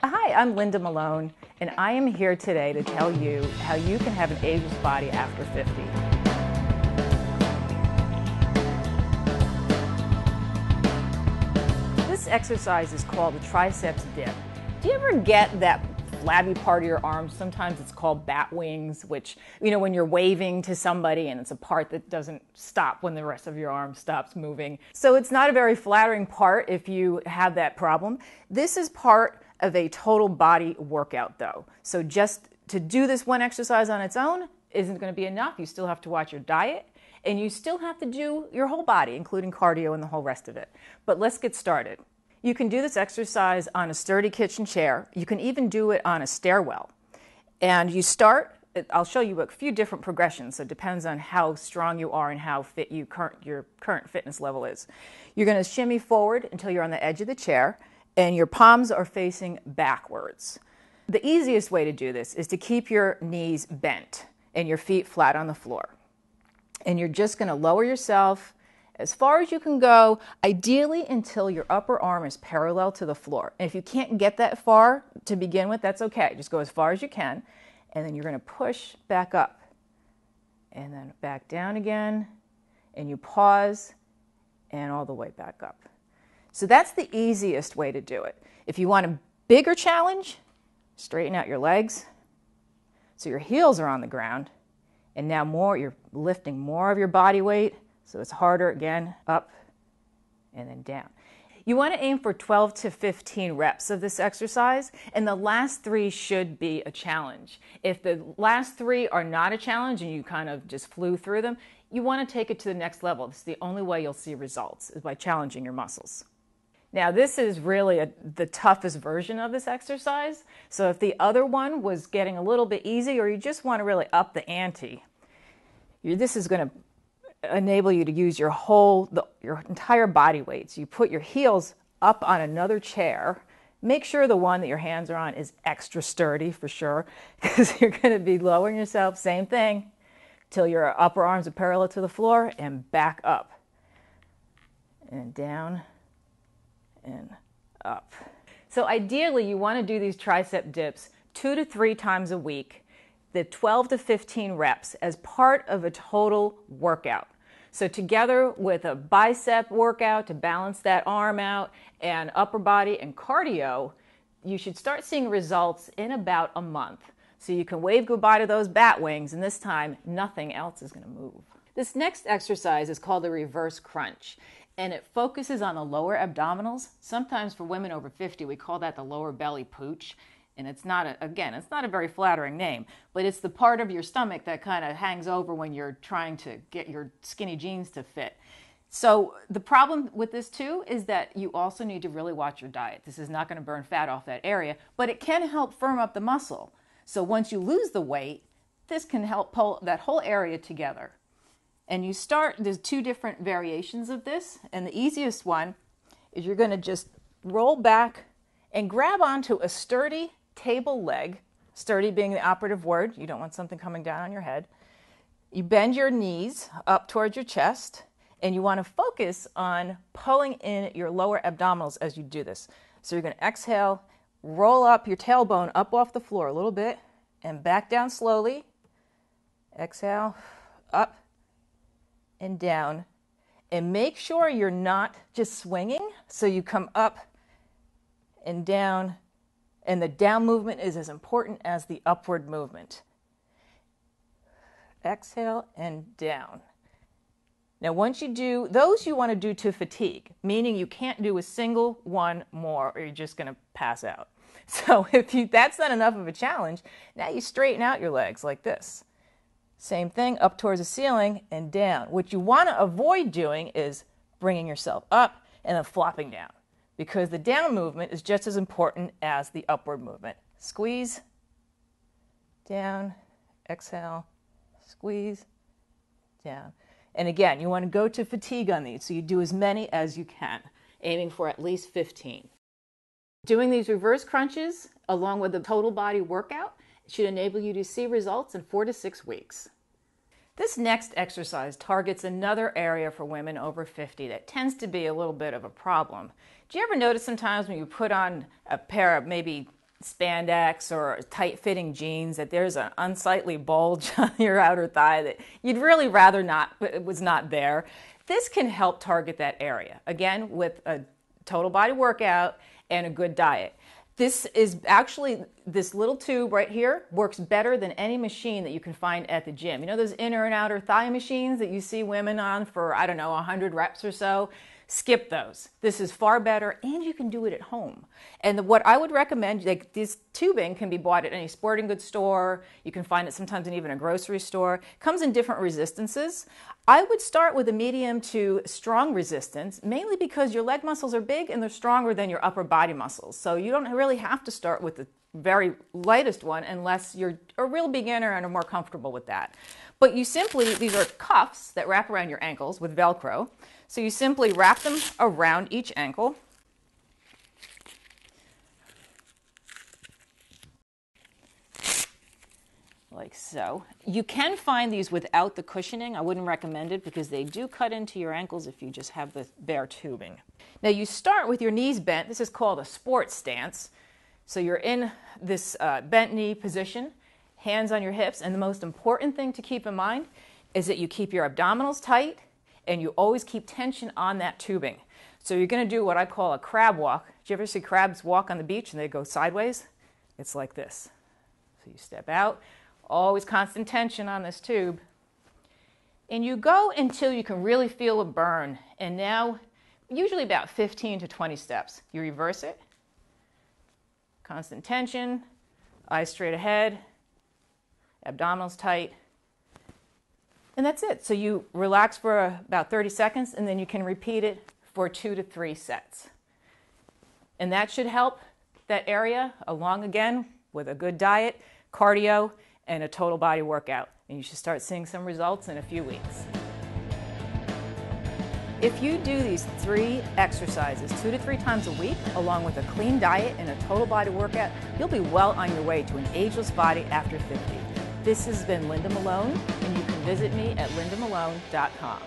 Hi, I'm Linda Melone, and I am here today to tell you how you can have an ageless body after 50. This exercise is called the triceps dip. Do you ever get that flabby part of your arms? Sometimes it's called bat wings, which, when you're waving to somebody and it's a part that doesn't stop when the rest of your arm stops moving. So it's not a very flattering part if you have that problem. This is part of a total body workout though. So just to do this one exercise on its own isn't going to be enough. You still have to watch your diet and you still have to do your whole body, including cardio and the whole rest of it. But let's get started. You can do this exercise on a sturdy kitchen chair. You can even do it on a stairwell. And you start, I'll show you a few different progressions, so it depends on how strong you are and how fit your current fitness level is. You're going to shimmy forward until you're on the edge of the chair and your palms are facing backwards. The easiest way to do this is to keep your knees bent and your feet flat on the floor. And you're just going to lower yourself as far as you can go, ideally until your upper arm is parallel to the floor. And if you can't get that far to begin with, that's okay. Just go as far as you can. And then you're going to push back up. And then back down again. And you pause and all the way back up. So that's the easiest way to do it. If you want a bigger challenge, straighten out your legs so your heels are on the ground. And now you're lifting more of your body weight. So it's harder again, up and then down. You want to aim for 12 to 15 reps of this exercise, and the last 3 should be a challenge. If the last 3 are not a challenge and you kind of just flew through them, you want to take it to the next level. This is the only way you'll see results, is by challenging your muscles. Now this is really the toughest version of this exercise. So if the other one was getting a little bit easy, or you just want to really up the ante, this is going to enable you to use your entire body weight. So you put your heels up on another chair. Make sure the one that your hands are on is extra sturdy for sure, because you're going to be lowering yourself, same thing, till your upper arms are parallel to the floor, and back up. And down and up. So ideally you want to do these tricep dips 2 to 3 times a week, the 12 to 15 reps as part of a total workout. So together with a bicep workout to balance that arm out and upper body and cardio, you should start seeing results in about a month. So you can wave goodbye to those bat wings, and this time nothing else is going to move. This next exercise is called the reverse crunch, and it focuses on the lower abdominals. Sometimes for women over 50, we call that the lower belly pooch. And it's not a very flattering name, but it's the part of your stomach that kind of hangs over when you're trying to get your skinny jeans to fit. So the problem with this too is that you also need to really watch your diet. This is not going to burn fat off that area, but it can help firm up the muscle. So once you lose the weight, this can help pull that whole area together. And there's 2 different variations of this, and the easiest one is you're going to just roll back and grab onto a sturdy table leg, sturdy being the operative word. You don't want something coming down on your head. You bend your knees up towards your chest, and you want to focus on pulling in your lower abdominals as you do this. So you're going to exhale, roll up your tailbone up off the floor a little bit, and back down slowly. Exhale, up and down. And make sure you're not just swinging, so you come up and down, and the down movement is as important as the upward movement. Exhale and down. Now once you do those, you want to do to fatigue, meaning you can't do a single one more or you're just going to pass out. So that's not enough of a challenge, now you straighten out your legs like this. Same thing, up towards the ceiling and down. What you want to avoid doing is bringing yourself up and then flopping down, because the down movement is just as important as the upward movement. Squeeze, down, exhale, squeeze, down. And again, you want to go to fatigue on these, so you do as many as you can, aiming for at least 15. Doing these reverse crunches along with the total body workout should enable you to see results in 4 to 6 weeks. This next exercise targets another area for women over 50 that tends to be a little bit of a problem. Do you ever notice sometimes when you put on a pair of maybe spandex or tight-fitting jeans that there's an unsightly bulge on your outer thigh that you'd really rather not, it was not there. This can help target that area, again, with a total body workout and a good diet. This is actually, this little tube right here works better than any machine that you can find at the gym. You know those inner and outer thigh machines that you see women on for, I don't know, 100 reps or so? Skip those. This is far better, and you can do it at home. And what I would recommend, like this tubing can be bought at any sporting goods store. You can find it sometimes in even a grocery store. It comes in different resistances. I would start with a medium to strong resistance, mainly because your leg muscles are big and they're stronger than your upper body muscles. So you don't really have to start with the very lightest one unless you're a real beginner and are more comfortable with that. But you simply, these are cuffs that wrap around your ankles with Velcro. So you simply wrap them around each ankle. Like so. You can find these without the cushioning. I wouldn't recommend it because they do cut into your ankles if you just have the bare tubing. Now you start with your knees bent. This is called a sports stance. So you're in this bent knee position, hands on your hips, and the most important thing to keep in mind is that you keep your abdominals tight and you always keep tension on that tubing. So you're going to do what I call a crab walk. Did you ever see crabs walk on the beach and they go sideways? It's like this. So you step out, always constant tension on this tube. And you go until you can really feel a burn. And now, usually about 15 to 20 steps. You reverse it. Constant tension, eyes straight ahead, abdominals tight. And that's it. So you relax for about 30 seconds and then you can repeat it for 2 to 3 sets. And that should help that area along again with a good diet, cardio, and a total body workout. And you should start seeing some results in a few weeks. If you do these 3 exercises 2 to 3 times a week, along with a clean diet and a total body workout, you'll be well on your way to an ageless body after 50. This has been Linda Melone, and you can visit me at lindamelone.com.